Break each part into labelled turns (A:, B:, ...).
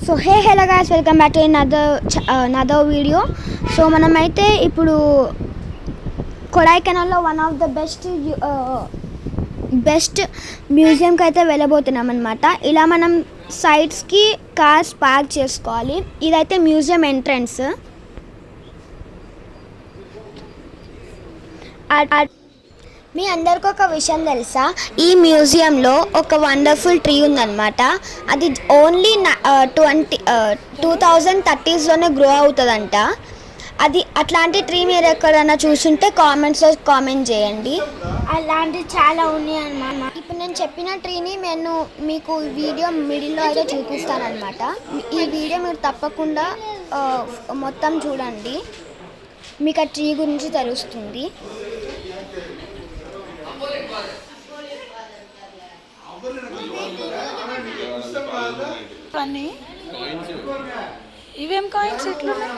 A: So hello guys, welcome back to another video. So మనమైతే ఇప్పుడు కొడైకెనాల్లో one of the best మ్యూజియంకి అయితే వెళ్ళబోతున్నాం అనమాట. ఇలా మనం సైడ్స్కి కార్స్ పార్క్ చేసుకోవాలి. ఇదైతే మ్యూజియం ఎంట్రన్స్. మీ అందరికీ ఒక విషయం తెలుసా, ఈ మ్యూజియంలో ఒక వండర్ఫుల్ ట్రీ ఉందన్నమాట. అది ఓన్లీ 2030లోనే గ్రో అవుతుందంట. అది అట్లాంటి ట్రీ మీరు ఎక్కడైనా చూసుంటే కామెంట్స్లో కామెంట్ చేయండి.
B: అలాంటివి చాలా ఉన్నాయి అన్నమాట.
A: ఇప్పుడు నేను చెప్పిన ట్రీని నేను మీకు వీడియో మిడిల్లో అయితే చూపిస్తానమాట. ఈ వీడియో మీరు తప్పకుండా మొత్తం చూడండి, మీకు ఆ ట్రీ గురించి తెలుస్తుంది.
B: ఇవేం కాయిన్స్ ఎట్లున్నాయి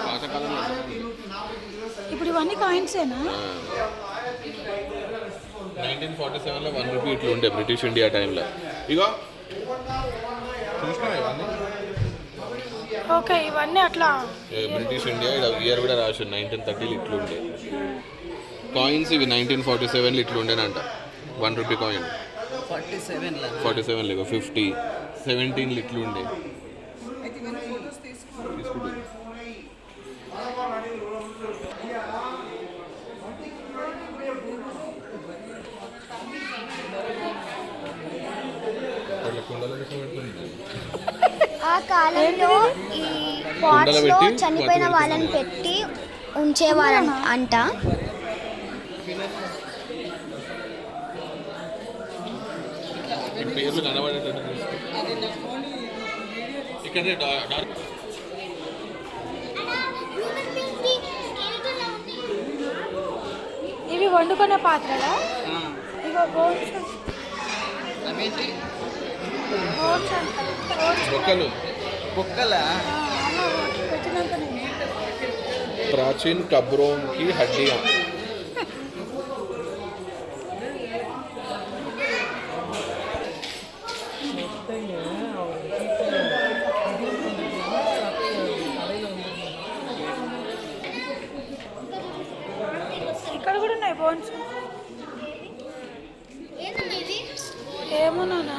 B: ఇప్పుడు? ఇవన్నీ కాయిన్సేనా?
C: 1947లో 1 రూపీ ఇట్లా ఉండే బ్రిటిష్ ఇండియా టైంలో. ఇగో
B: ఓకే, ఇవన్నీ అట్లా
C: బ్రిటిష్ ఇండియా ఇయర్ కూడా రాసి 1930లో ఇట్లా ఉండే కాయిన్స్. ఇవి 1947లో ఇట్లా ఉండేనంట. 1 రూపీ కాయిన్ 47 లేక 50 17 ఇట్లు ఉండే.
A: ఆ కాలంలో ఈ పాట్స్లో చనిపోయిన వాళ్ళని పెట్టి ఉంచేవారు అంట.
C: పేర్లు కనబడేటట్టు ఇక్కడ
B: ఇవి వండుకునే పాత్రలా? ఇగో
C: బొక్కలు प्राचीन कब्रों की हड्डियाँ.
B: ఇక్కడ కూడా ఉన్నాయి బోన్స్. ఏమోనా?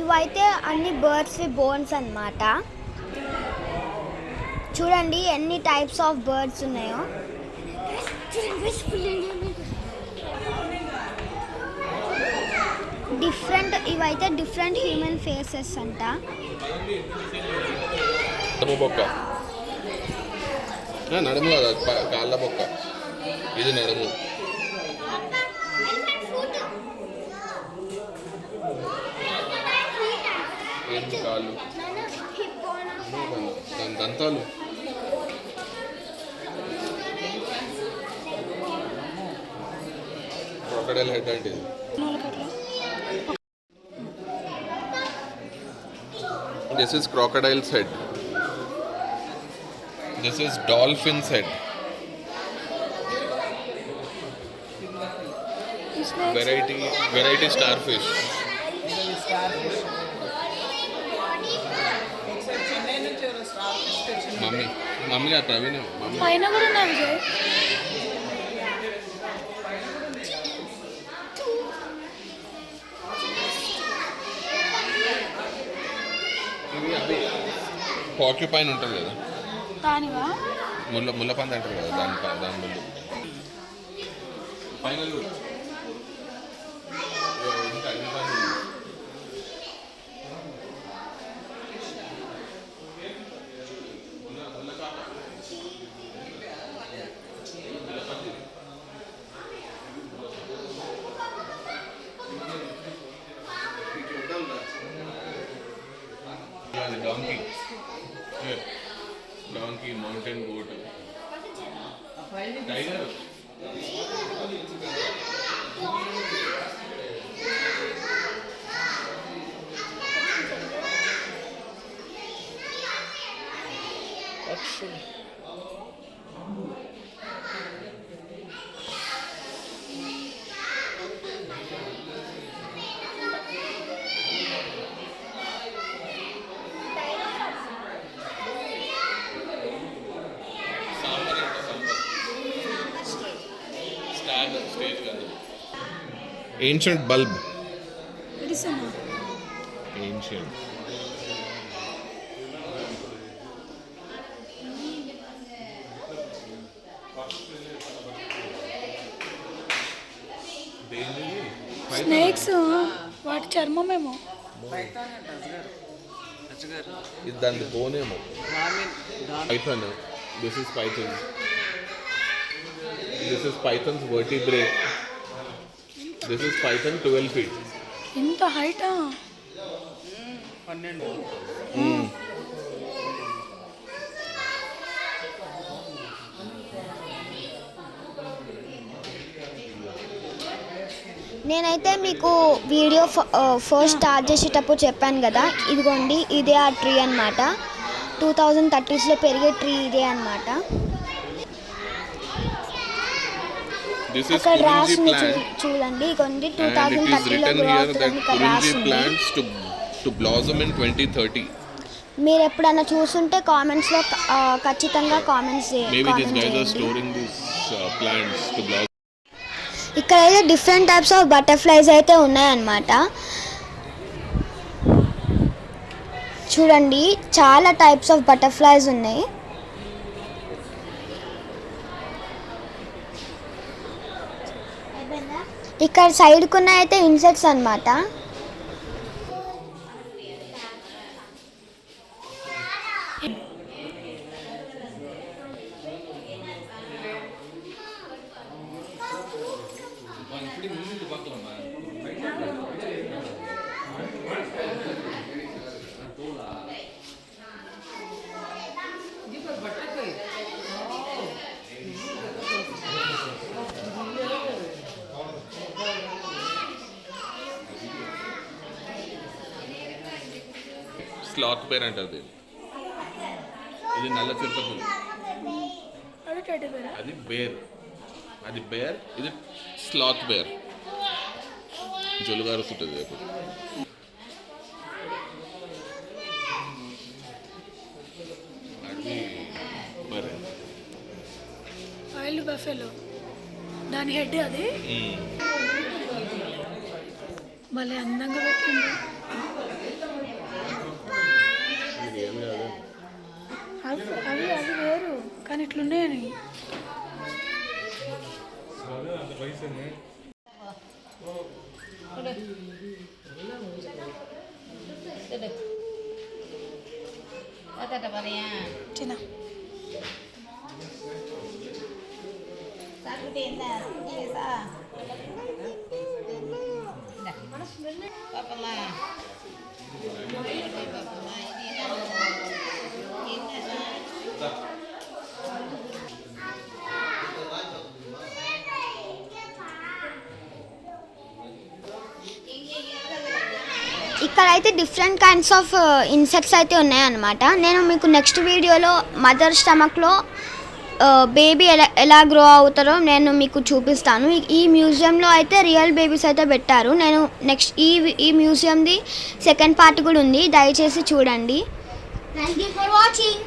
A: ఇవైతే అన్ని బర్డ్స్ బోన్స్ అన్నమాట. చూడండి ఎన్ని టైప్స్ ఆఫ్ బర్డ్స్ ఉన్నాయో. ఇవైతే డిఫరెంట్ హ్యూమన్ ఫేసెస్ అంట.
C: నడుము కదా, కాళ్ళ బొక్క. ఇది నడుము. ఏంటి కాళ్ళు, దంతాలు. క్రొకడైల్ హెడ్ అంటే ఇది. This is crocodile's head. This is dolphin's head. Variety starfish. Mummy గారు ప్రవీణ్
B: పైన కూడా ఉన్నాయి విజయ్.
C: పాక్యుపైన్ ఉంటుంది కదా,
B: దానివా?
C: ముళ్ళపంది అంటారు కదా, దాని ముళ్ళు పైన. donkey, mountain goat, tiger. Actually ancient bulb.
B: Edison
C: ancient.
B: Snakes వాటి చర్మమేమో.
C: ఇది దాని బోనేమో. Python. This is python. This is python's vertebrae. This is python 12 feet.
B: ఇంత హైటా?
A: నేనైతే మీకు వీడియో ఫస్ట్ స్టార్ట్ చేసేటప్పుడు చెప్పాను కదా, ఇదిగోండి ఇదే ఆ ట్రీ అనమాట. 2030s పెరిగే ట్రీ ఇదే అనమాట. అక్కడ రాసింది చూడండి, ఇదిగోండి 2030లో ఇక్కడ రాసింది. మీరు ఎప్పుడన్నా చూసుంటే కామెంట్స్లో ఖచ్చితంగా కామెంట్స్ చేయండి. ఇక్కడ అయితే డిఫరెంట్ టైప్స్ ఆఫ్ బటర్ఫ్లైస్ అయితే ఉన్నాయన్నమాట. చూడండి చాలా టైప్స్ ఆఫ్ బటర్ఫ్లైస్ ఉన్నాయి. ఇక్కడ సైడ్కున్న అయితే ఇన్సెక్ట్స్ అన్నమాట.
C: స్లాత్ బేర్ అంటది. ఇది నల్ల చిరుతపులి. అది బేర్. అది బేర్. ఇది స్లాత్ బేర్. జొలుగారు ఉంటుంది అప్పుడు. అది బరే.
B: వైల్డ్ బఫెలో దాని హెడ్ అది భలే అందంగా పెట్టింది. అవి అవి వేరు కానీ ఇట్లున్నాయని. చిన్న
A: ఇక్కడైతే డిఫరెంట్ కైండ్స్ ఆఫ్ ఇన్సెక్ట్స్ అయితే ఉన్నాయన్నమాట. నేను మీకు నెక్స్ట్ వీడియోలో మదర్ స్టమక్లో బేబీ ఎలా గ్రో అవుతారో నేను మీకు చూపిస్తాను. ఈ మ్యూజియంలో అయితే రియల్ బేబీస్ అయితే పెట్టారు. నేను నెక్స్ట్ ఈ మ్యూజియంది సెకండ్ పార్ట్ కూడా ఉంది, దయచేసి చూడండి. Thank you for watching.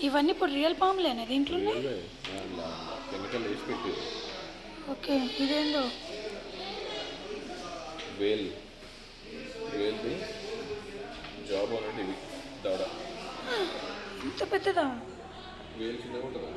B: ఇవన్నీ ఇప్పుడు రియల్ పాములేనా దీంట్లో?
C: కెమికల్ వేసి పెట్టి.
B: ఓకే, ఇదేందో
C: వేల్ది జాబ్ అన్నట్టు ఇది దాడ
B: ఇంత పెద్దదా?
C: వేలు చిన్నగా ఉంటుంది